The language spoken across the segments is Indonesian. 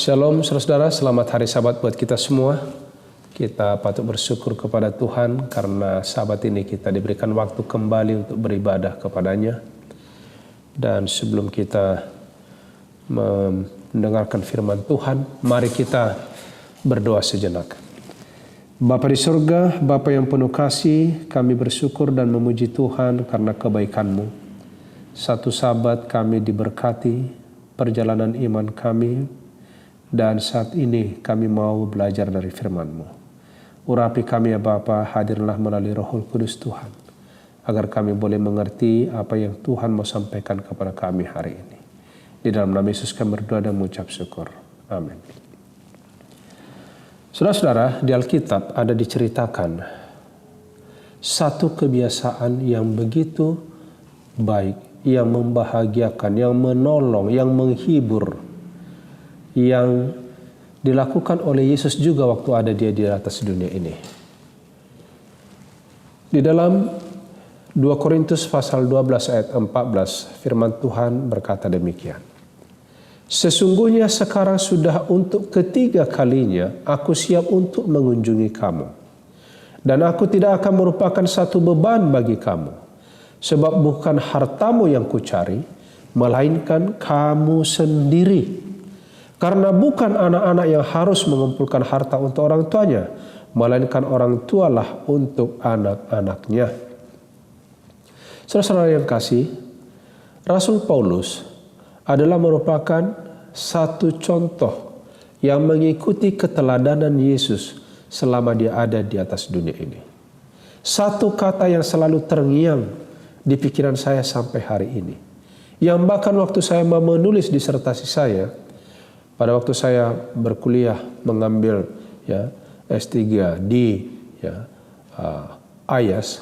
Shalom saudara-saudara, selamat hari Sabat buat kita semua. Kita patut bersyukur kepada Tuhan karena Sabat ini kita diberikan waktu kembali untuk beribadah kepadanya. Dan sebelum kita mendengarkan firman Tuhan, mari kita berdoa sejenak. Bapa di surga, Bapa yang penuh kasih, kami bersyukur dan memuji Tuhan karena kebaikan-Mu. Satu Sabat kami diberkati, perjalanan iman kami, dan saat ini kami mau belajar dari firman-Mu. Urapi kami ya Bapa, hadirlah melalui Roh Kudus Tuhan, agar kami boleh mengerti apa yang Tuhan mau sampaikan kepada kami hari ini. Di dalam nama Yesus kami berdoa dan mengucap syukur. Amin. Saudara-saudara, di Alkitab ada diceritakan satu kebiasaan yang begitu baik, yang membahagiakan, yang menolong, yang menghibur, yang dilakukan oleh Yesus juga waktu ada dia di atas dunia ini. Di dalam 2 Korintus pasal 12 ayat 14, firman Tuhan berkata demikian. Sesungguhnya sekarang sudah untuk ketiga kalinya aku siap untuk mengunjungi kamu. Dan aku tidak akan merupakan satu beban bagi kamu. Sebab bukan hartamu yang kucari, melainkan kamu sendiri. Karena bukan anak-anak yang harus mengumpulkan harta untuk orang tuanya, melainkan orang tualah untuk anak-anaknya. Saudara-saudara yang kasih, Rasul Paulus adalah merupakan satu contoh yang mengikuti keteladanan Yesus selama dia ada di atas dunia ini. Satu kata yang selalu terngiang di pikiran saya sampai hari ini, yang bahkan waktu saya menulis disertasi saya, pada waktu saya berkuliah mengambil S3 di IAS,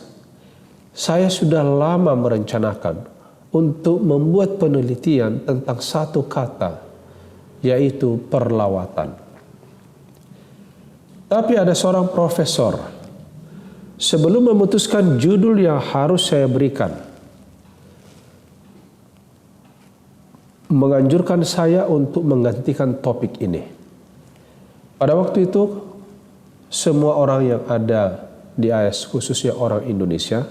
saya sudah lama merencanakan untuk membuat penelitian tentang satu kata, yaitu perlawatan. Tapi ada seorang profesor, sebelum memutuskan judul yang harus saya berikan, menganjurkan saya untuk menggantikan topik ini. Pada waktu itu, semua orang yang ada di AS, khususnya orang Indonesia,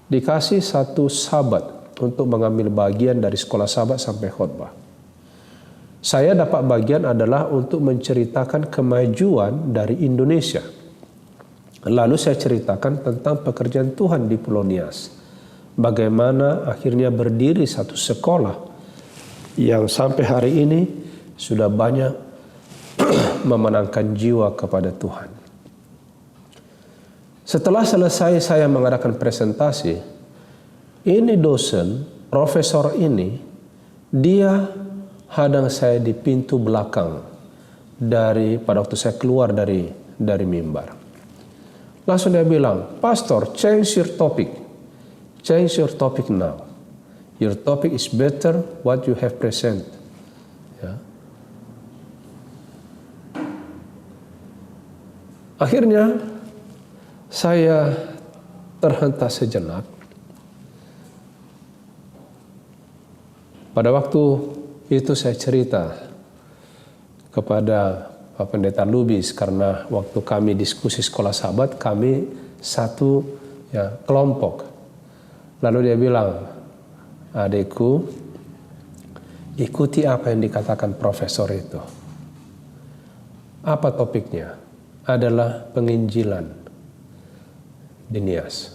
dikasih satu sabat untuk mengambil bagian dari sekolah sabat sampai khotbah. Saya dapat bagian adalah untuk menceritakan kemajuan dari Indonesia. Lalu saya ceritakan tentang pekerjaan Tuhan di Pulau Nias. Bagaimana akhirnya berdiri satu sekolah yang sampai hari ini sudah banyak memenangkan jiwa kepada Tuhan. Setelah selesai saya mengadakan presentasi, ini dosen, profesor ini, dia hadang saya di pintu belakang pada waktu saya keluar dari mimbar. Langsung dia bilang, "Pastor, change your topic. Change your topic now. Your topic is better what you have present." Ya. Akhirnya saya terhentak sejenak. Pada waktu itu saya cerita kepada Pak Pendeta Lubis, karena waktu kami diskusi sekolah sahabat, kami satu kelompok. Lalu dia bilang, "Adikku, ikuti apa yang dikatakan profesor itu." Apa topiknya? Adalah penginjilan di Nias.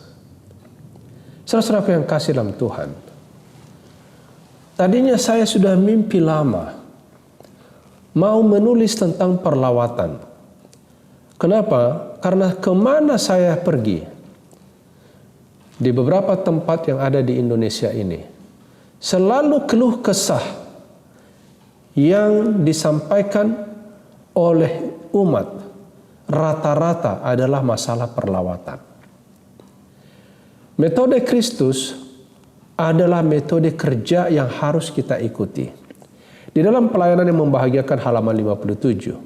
Saudara-saudaraku yang kasih dalam Tuhan, tadinya saya sudah mimpi lama mau menulis tentang perlawatan. Kenapa? Karena kemana saya pergi, di beberapa tempat yang ada di Indonesia ini, selalu keluh kesah yang disampaikan oleh umat rata-rata adalah masalah perlawatan. Metode Kristus adalah metode kerja yang harus kita ikuti. Di dalam pelayanan yang membahagiakan halaman 57,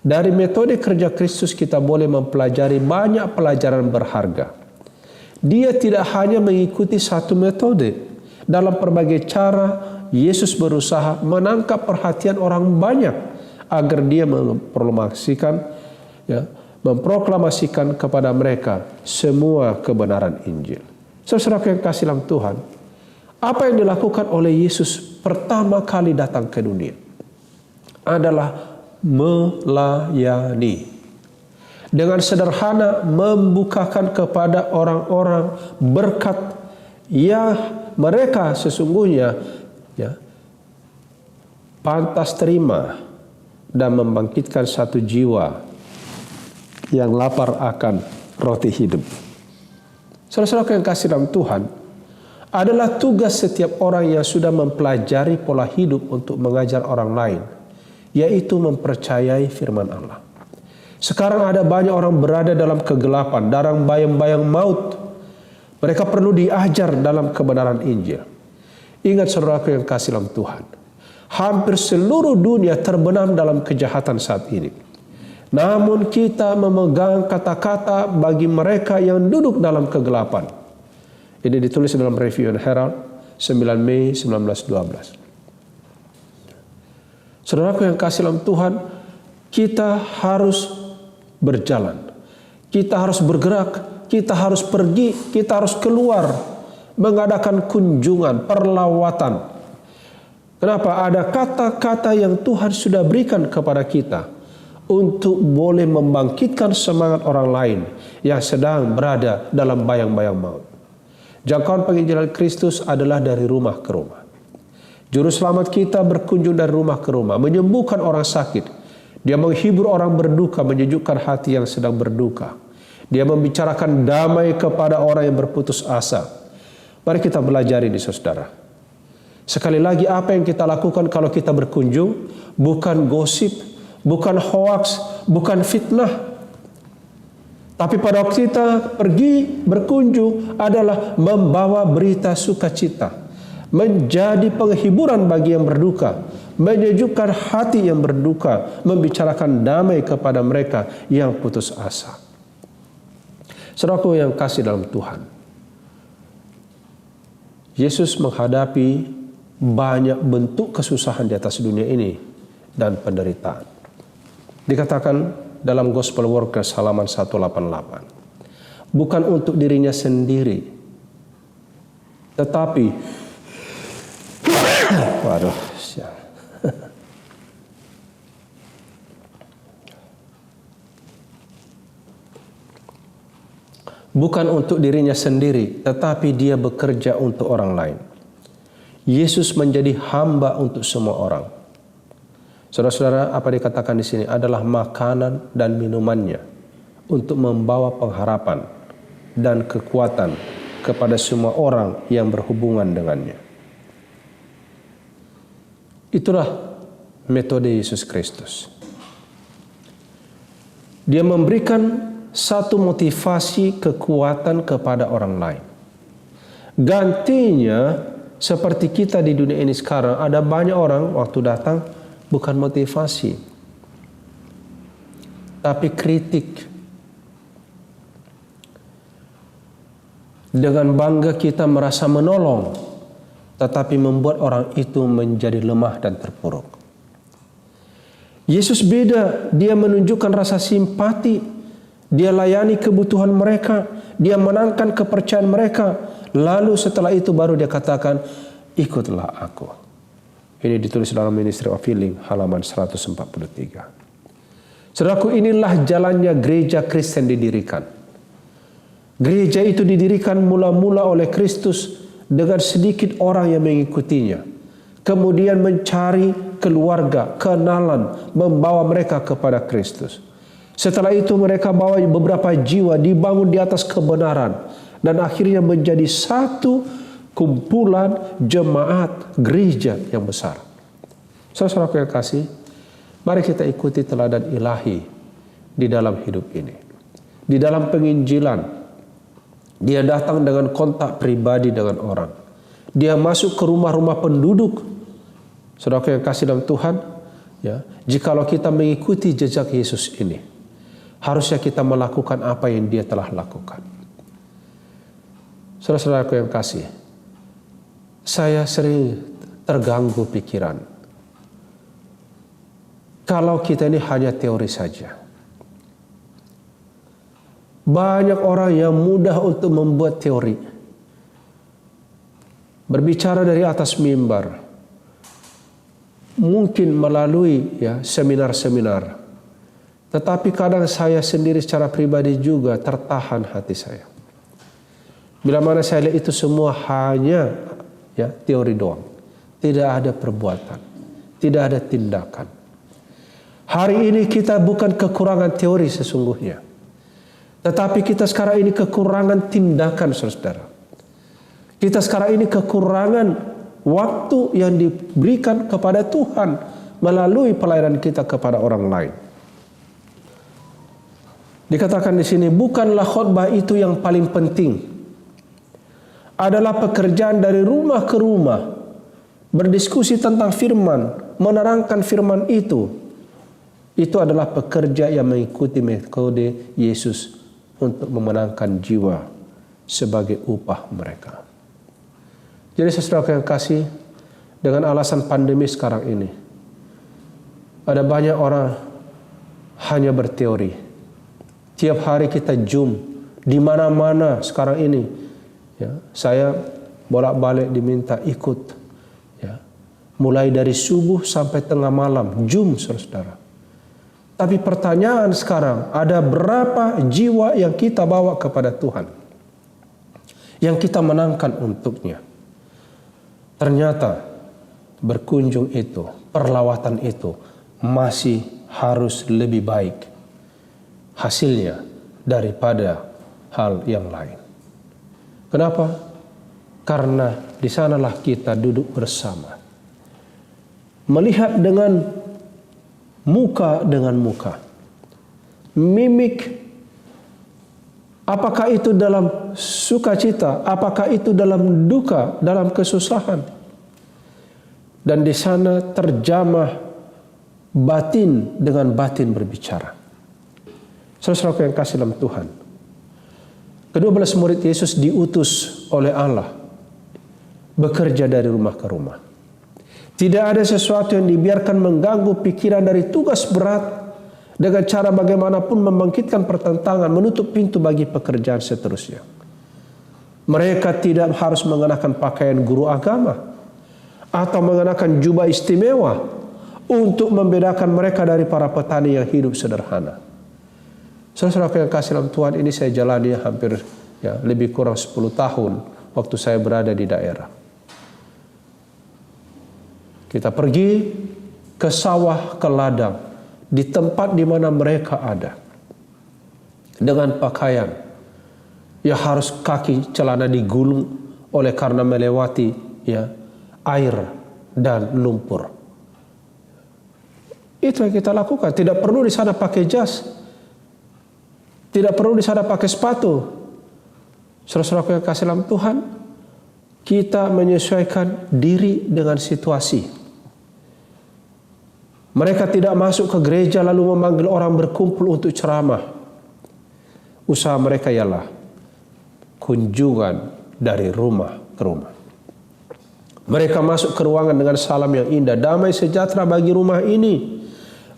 dari metode kerja Kristus kita boleh mempelajari banyak pelajaran berharga. Dia tidak hanya mengikuti satu metode. Dalam berbagai cara, Yesus berusaha menangkap perhatian orang banyak agar dia memproklamasikan kepada mereka semua kebenaran Injil. Saudara yang kasih dalam Tuhan, apa yang dilakukan oleh Yesus pertama kali datang ke dunia adalah melayani. Dengan sederhana membukakan kepada orang-orang berkat yang mereka sesungguhnya pantas terima dan membangkitkan satu jiwa yang lapar akan roti hidup. Saudara-saudara yang kasih dalam Tuhan, adalah tugas setiap orang yang sudah mempelajari pola hidup untuk mengajar orang lain, yaitu mempercayai firman Allah. Sekarang ada banyak orang berada dalam kegelapan, dalam bayang-bayang maut. Mereka perlu diajar dalam kebenaran Injil. Ingat saudaraku yang kasih dalam Tuhan, hampir seluruh dunia terbenam dalam kejahatan saat ini. Namun kita memegang kata-kata bagi mereka yang duduk dalam kegelapan. Ini ditulis dalam Review and Herald 9 Mei 1912. Saudaraku yang kasih dalam Tuhan, kita harus berjalan. Kita harus bergerak, kita harus pergi, kita harus keluar, mengadakan kunjungan, perlawatan. Kenapa? Ada kata-kata yang Tuhan sudah berikan kepada kita untuk boleh membangkitkan semangat orang lain yang sedang berada dalam bayang-bayang maut. Jangkauan penginjilan Kristus adalah dari rumah ke rumah. Juru selamat kita berkunjung dari rumah ke rumah, menyembuhkan orang sakit. Dia menghibur orang berduka, menyejukkan hati yang sedang berduka. Dia membicarakan damai kepada orang yang berputus asa. Mari kita belajar ini, saudara. Sekali lagi, apa yang kita lakukan kalau kita berkunjung bukan gosip, bukan hoaks, bukan fitnah. Tapi pada waktu kita pergi berkunjung adalah membawa berita sukacita, menjadi penghiburan bagi yang berduka, menyejukkan hati yang berduka, membicarakan damai kepada mereka yang putus asa. Saudaraku yang kasih dalam Tuhan, Yesus menghadapi banyak bentuk kesusahan di atas dunia ini dan penderitaan. Dikatakan dalam Gospel Workers halaman 188, bukan untuk dirinya sendiri, tetapi bukan untuk dirinya sendiri, tetapi dia bekerja untuk orang lain. Yesus menjadi hamba untuk semua orang. Saudara-saudara, apa dikatakan di sini adalah makanan dan minumannya untuk membawa pengharapan dan kekuatan kepada semua orang yang berhubungan dengannya. Itulah metode Yesus Kristus. Dia memberikan satu motivasi kekuatan kepada orang lain. Gantinya, seperti kita di dunia ini sekarang, ada banyak orang waktu datang bukan motivasi, tapi kritik. Dengan bangga kita merasa menolong, tetapi membuat orang itu menjadi lemah dan terpuruk. Yesus beda, dia menunjukkan rasa simpati, dia layani kebutuhan mereka, dia menangkan kepercayaan mereka, lalu setelah itu baru dia katakan, ikutlah aku. Ini ditulis dalam Ministry of Healing halaman 143. Saudaraku, inilah jalannya gereja Kristen didirikan. Gereja itu didirikan mula-mula oleh Kristus dengan sedikit orang yang mengikutinya. Kemudian mencari keluarga, kenalan, membawa mereka kepada Kristus. Setelah itu mereka bawa beberapa jiwa, dibangun di atas kebenaran, dan akhirnya menjadi satu kumpulan jemaat gereja yang besar. Saudara-saudaraku yang kasih, mari kita ikuti teladan ilahi di dalam hidup ini. Di dalam penginjilan, dia datang dengan kontak pribadi dengan orang. Dia masuk ke rumah-rumah penduduk. Saudara yang kasih dalam Tuhan, ya, jikalau kita mengikuti jejak Yesus ini, harusnya kita melakukan apa yang dia telah lakukan. Saudara-saudaraku yang kasih, saya sering terganggu pikiran. kalau kita ini hanya teori saja. Banyak orang yang mudah untuk membuat teori, berbicara dari atas mimbar, mungkin melalui seminar-seminar. Tetapi kadang saya sendiri secara pribadi juga tertahan hati saya. Bila mana saya lihat itu semua hanya teori doang, tidak ada perbuatan, tidak ada tindakan. Hari ini kita bukan kekurangan teori sesungguhnya, tetapi kita sekarang ini kekurangan tindakan, saudara. Kita sekarang ini kekurangan waktu yang diberikan kepada Tuhan melalui pelayanan kita kepada orang lain. Dikatakan di sini, bukanlah khotbah itu yang paling penting. Adalah pekerjaan dari rumah ke rumah, berdiskusi tentang firman, menerangkan firman itu. Itu adalah pekerja yang mengikuti metode Yesus untuk memenangkan jiwa sebagai upah mereka. Jadi saudara yang kasih, dengan alasan pandemi sekarang ini, ada banyak orang hanya berteori. Tiap hari kita Zoom, di mana-mana sekarang ini. Saya bolak-balik diminta ikut. Mulai dari subuh sampai tengah malam, Zoom, saudara. Tapi pertanyaan sekarang, ada berapa jiwa yang kita bawa kepada Tuhan? Yang kita menangkan untuknya. Ternyata berkunjung itu, perlawatan itu masih harus lebih baik hasilnya daripada hal yang lain. Kenapa? Karena di sanalah kita duduk bersama. Melihat dengan muka dengan muka. Mimik, apakah itu dalam sukacita, apakah itu dalam duka, dalam kesusahan. Dan di sana terjamah batin dengan batin berbicara. Saudara-saudara yang kasih dalam Tuhan, ke-12 murid Yesus diutus oleh Allah bekerja dari rumah ke rumah. Tidak ada sesuatu yang dibiarkan mengganggu pikiran dari tugas berat dengan cara bagaimanapun membangkitkan pertentangan, menutup pintu bagi pekerjaan seterusnya. Mereka tidak harus mengenakan pakaian guru agama atau mengenakan jubah istimewa untuk membedakan mereka dari para petani yang hidup sederhana. Saudara-saudara yang kasih dalam Tuhan, ini saya jalani hampir lebih kurang 10 tahun waktu saya berada di daerah. Kita pergi ke sawah, ke ladang, di tempat di mana mereka ada. Dengan pakaian, harus kaki celana digulung oleh karena melewati air dan lumpur. Itu yang kita lakukan. Tidak perlu di sana pakai jas. Tidak perlu di sana pakai sepatu. Saudara-saudara yang kasih dalam Tuhan, kita menyesuaikan diri dengan situasi. Mereka tidak masuk ke gereja lalu memanggil orang berkumpul untuk ceramah. Usaha mereka ialah kunjungan dari rumah ke rumah. Mereka masuk ke ruangan dengan salam yang indah. Damai sejahtera bagi rumah ini.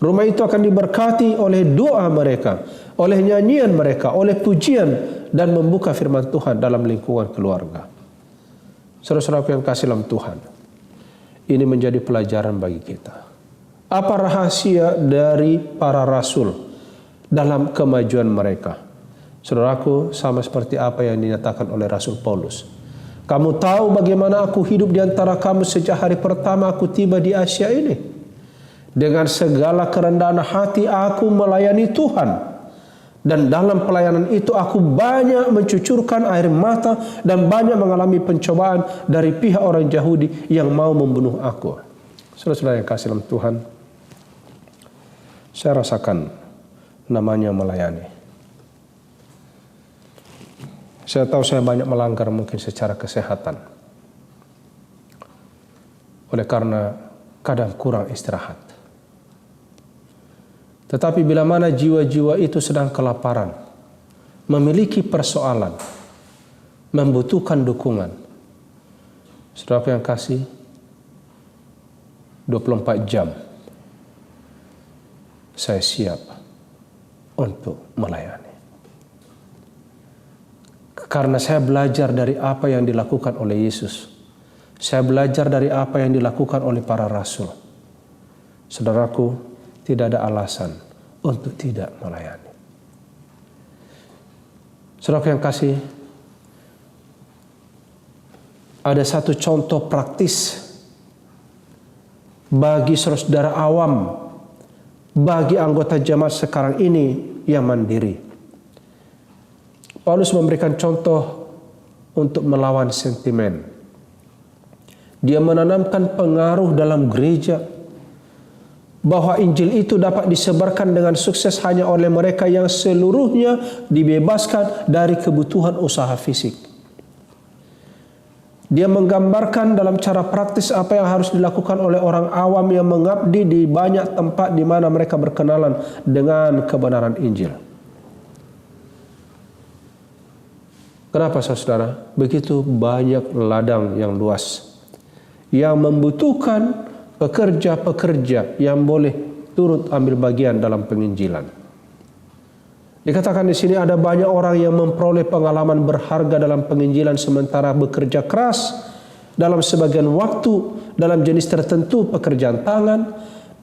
Rumah itu akan diberkati oleh doa mereka, oleh nyanyian mereka, oleh pujian, dan membuka firman Tuhan dalam lingkungan keluarga. Saudara-saudara yang kasih dalam Tuhan, ini menjadi pelajaran bagi kita. Apa rahasia dari para rasul dalam kemajuan mereka? Saudaraku, sama seperti apa yang dinyatakan oleh Rasul Paulus. Kamu tahu bagaimana aku hidup di antara kamu sejak hari pertama aku tiba di Asia ini. Dengan segala kerendahan hati aku melayani Tuhan. Dan dalam pelayanan itu aku banyak mencucurkan air mata dan banyak mengalami pencobaan dari pihak orang Yahudi yang mau membunuh aku. Saudara-saudara yang kasih dalam Tuhan, saya rasakan namanya melayani. Saya tahu saya banyak melanggar mungkin secara kesehatan. Oleh karena kadang kurang istirahat. Tetapi bila mana jiwa-jiwa itu sedang kelaparan, memiliki persoalan, membutuhkan dukungan, saudara yang kasih, 24 jam saya siap untuk melayani. Karena saya belajar dari apa yang dilakukan oleh Yesus. Saya belajar dari apa yang dilakukan oleh para rasul. Saudaraku, tidak ada alasan untuk tidak melayani. Saudaraku yang kasih, ada satu contoh praktis bagi saudara awam, bagi anggota jemaat sekarang ini yang mandiri. Paulus memberikan contoh untuk melawan sentimen. Dia menanamkan pengaruh dalam gereja bahwa Injil itu dapat disebarkan dengan sukses hanya oleh mereka yang seluruhnya dibebaskan dari kebutuhan usaha fisik. Dia menggambarkan dalam cara praktis apa yang harus dilakukan oleh orang awam yang mengabdi di banyak tempat di mana mereka berkenalan dengan kebenaran Injil. Kenapa saudara? Begitu banyak ladang yang luas yang membutuhkan pekerja-pekerja yang boleh turut ambil bagian dalam penginjilan. Dikatakan di sini ada banyak orang yang memperoleh pengalaman berharga dalam penginjilan sementara bekerja keras dalam sebagian waktu dalam jenis tertentu pekerjaan tangan,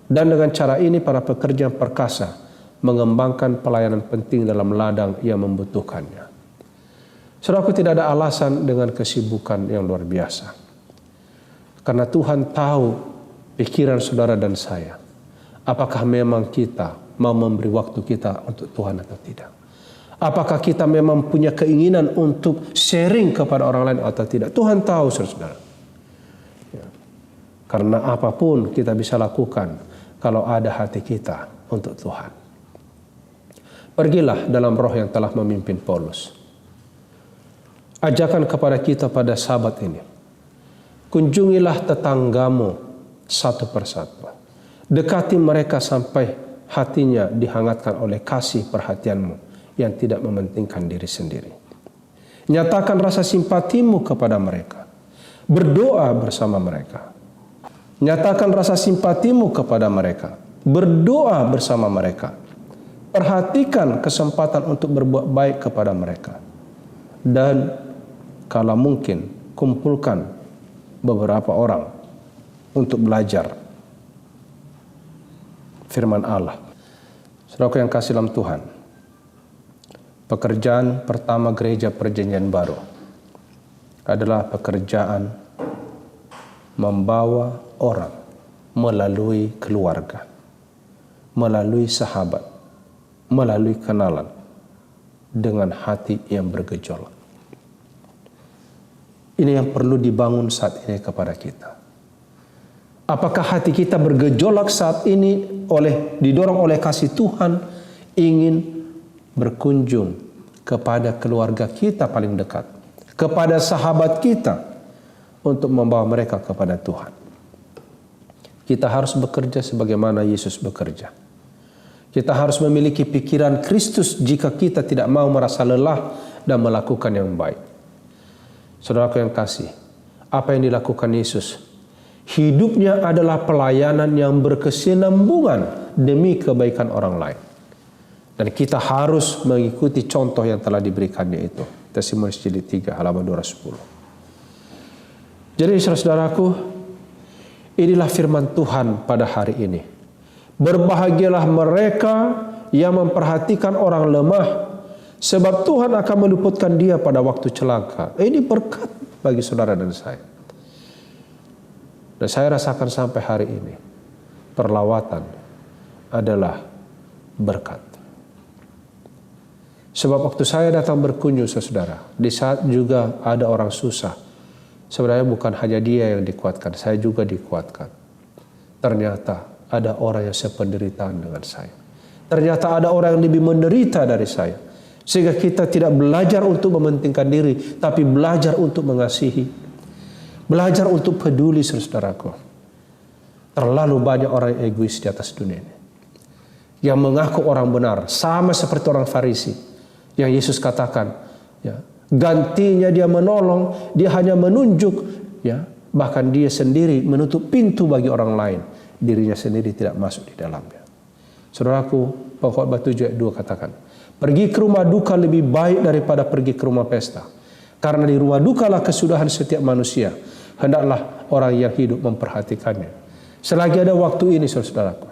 dan dengan cara ini para pekerja perkasa mengembangkan pelayanan penting dalam ladang yang membutuhkannya. Saudaraku, tidak ada alasan dengan kesibukan yang luar biasa. Karena Tuhan tahu pikiran saudara dan saya. Apakah memang kita mau memberi waktu kita untuk Tuhan atau tidak? Apakah kita memang punya keinginan untuk sharing kepada orang lain atau tidak? Tuhan tahu saudara. Ya. Karena apapun kita bisa lakukan kalau ada hati kita untuk Tuhan. Pergilah dalam roh yang telah memimpin Paulus. Ajakan kepada kita pada sahabat ini. Kunjungilah tetanggamu satu persatu. Dekati mereka sampai hatinya dihangatkan oleh kasih perhatianmu yang tidak mementingkan diri sendiri. Nyatakan rasa simpatimu kepada mereka. Berdoa bersama mereka. Nyatakan rasa simpatimu kepada mereka. Berdoa bersama mereka. Perhatikan kesempatan untuk berbuat baik kepada mereka. Dan kalau mungkin, kumpulkan beberapa orang untuk belajar firman Allah. Saudaraku yang kasih dalam Tuhan, pekerjaan pertama gereja perjanjian baru adalah pekerjaan membawa orang melalui keluarga, melalui sahabat, melalui kenalan dengan hati yang bergejolak. Ini yang perlu dibangun saat ini kepada kita. Apakah hati kita bergejolak saat ini didorong oleh kasih Tuhan ingin berkunjung kepada keluarga kita paling dekat, kepada sahabat kita untuk membawa mereka kepada Tuhan? Kita harus bekerja sebagaimana Yesus bekerja. Kita harus memiliki pikiran Kristus jika kita tidak mau merasa lelah dan melakukan yang baik. Saudaraku yang kasih, apa yang dilakukan Yesus? Hidupnya adalah pelayanan yang berkesinambungan demi kebaikan orang lain. Dan kita harus mengikuti contoh yang telah diberikannya itu. Testimonius jilid 3 halaman 210. Jadi saudaraku, inilah firman Tuhan pada hari ini. Berbahagialah mereka yang memperhatikan orang lemah, sebab Tuhan akan meluputkan dia pada waktu celaka. Ini berkat bagi saudara dan saya. Dan saya rasakan sampai hari ini, perlawatan adalah berkat. Sebab waktu saya datang berkunjung saudara, di saat juga ada orang susah, sebenarnya bukan hanya dia yang dikuatkan, saya juga dikuatkan. Ternyata ada orang yang sependeritaan dengan saya. Ternyata ada orang yang lebih menderita dari saya. Sehingga kita tidak belajar untuk mementingkan diri, tapi belajar untuk mengasihi. Belajar untuk peduli, saudaraku. Terlalu banyak orang yang egois di atas dunia ini. Yang mengaku orang benar, sama seperti orang Farisi. Yang Yesus katakan, ya, gantinya dia menolong, dia hanya menunjuk, ya, bahkan dia sendiri menutup pintu bagi orang lain. Dirinya sendiri tidak masuk di dalamnya. Saudaraku, Pengkhotbah 7 ayat 2 katakan, pergi ke rumah duka lebih baik daripada pergi ke rumah pesta. Karena di rumah dukalah kesudahan setiap manusia. Hendaklah orang yang hidup memperhatikannya. Selagi ada waktu ini, saudaraku,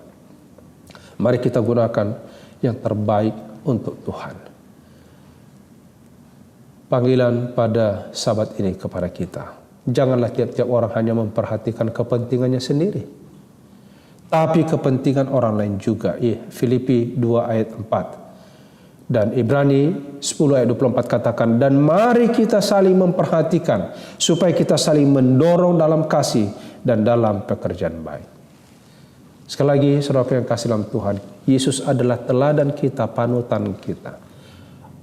mari kita gunakan yang terbaik untuk Tuhan. Panggilan pada sahabat ini kepada kita, janganlah tiap-tiap orang hanya memperhatikan kepentingannya sendiri, tapi kepentingan orang lain juga. Filipi 2 ayat 4 dan Ibrani 10 ayat 24 katakan, dan mari kita saling memperhatikan supaya kita saling mendorong dalam kasih dan dalam pekerjaan baik. Sekali lagi, saudara yang kasih dalam Tuhan, Yesus adalah teladan kita, panutan kita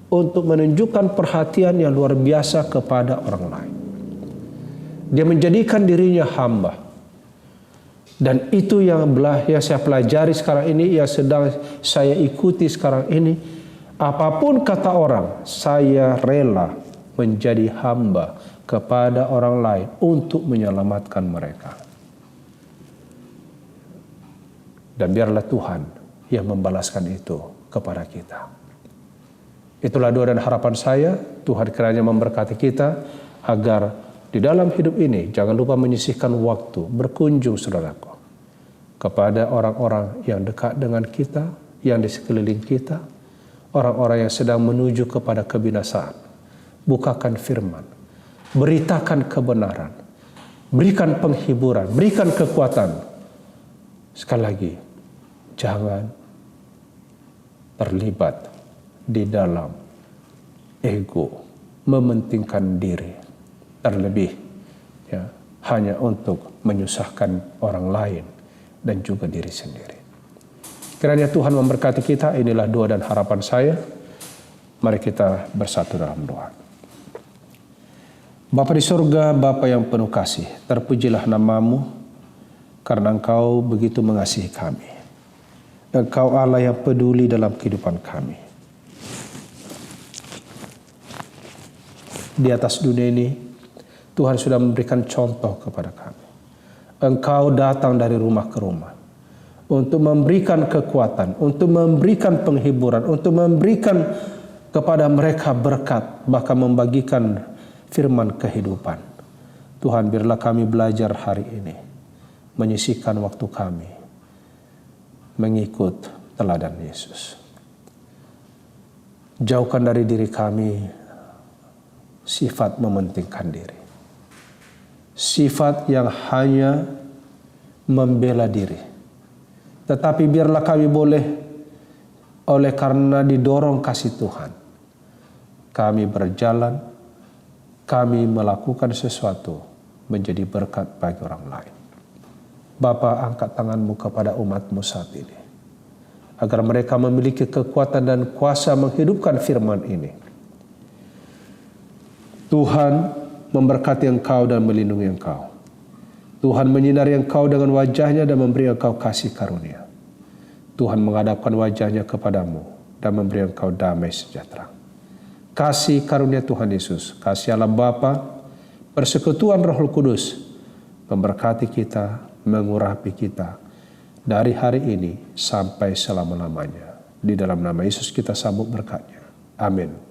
untuk menunjukkan perhatian yang luar biasa kepada orang lain. Dia menjadikan dirinya hamba. Dan itu yang saya pelajari sekarang ini, yang sedang saya ikuti sekarang ini. Apapun kata orang, saya rela menjadi hamba kepada orang lain untuk menyelamatkan mereka. Dan biarlah Tuhan yang membalaskan itu kepada kita. Itulah doa dan harapan saya. Tuhan kiranya memberkati kita agar di dalam hidup ini jangan lupa menyisihkan waktu berkunjung, saudaraku, kepada orang-orang yang dekat dengan kita, yang di sekeliling kita, orang-orang yang sedang menuju kepada kebinasaan. Bukakan firman, beritakan kebenaran, berikan penghiburan, berikan kekuatan. Sekali lagi, jangan terlibat di dalam ego, mementingkan diri, terlebih hanya untuk menyusahkan orang lain dan juga diri sendiri. Kiranya Tuhan memberkati kita. Inilah doa dan harapan saya. Mari kita bersatu dalam doa. Bapa di surga, Bapa yang penuh kasih, terpujilah nama-Mu karena Engkau begitu mengasihi kami. Engkau Allah yang peduli dalam kehidupan kami. Di atas dunia ini, Tuhan sudah memberikan contoh kepada kami. Engkau datang dari rumah ke rumah untuk memberikan kekuatan, untuk memberikan penghiburan, untuk memberikan kepada mereka berkat, bahkan membagikan firman kehidupan. Tuhan, biarlah kami belajar hari ini, menyisihkan waktu kami, mengikut teladan Yesus. Jauhkan dari diri kami sifat mementingkan diri, sifat yang hanya membela diri. Tetapi biarlah kami boleh, oleh karena didorong kasih Tuhan, kami berjalan, kami melakukan sesuatu menjadi berkat bagi orang lain. Bapa, angkat tangan-Mu kepada umat-Mu saat ini, agar mereka memiliki kekuatan dan kuasa menghidupkan firman ini. Tuhan memberkati engkau dan melindungi engkau. Tuhan menyinari engkau dengan wajah-Nya dan memberi engkau kasih karunia. Tuhan menghadapkan wajah-Nya kepadamu dan memberi engkau damai sejahtera. Kasih karunia Tuhan Yesus, kasih Allah Bapa, persekutuan Roh Kudus memberkati kita, mengurapi kita dari hari ini sampai selama-lamanya. Di dalam nama Yesus kita sambut berkat-Nya. Amin.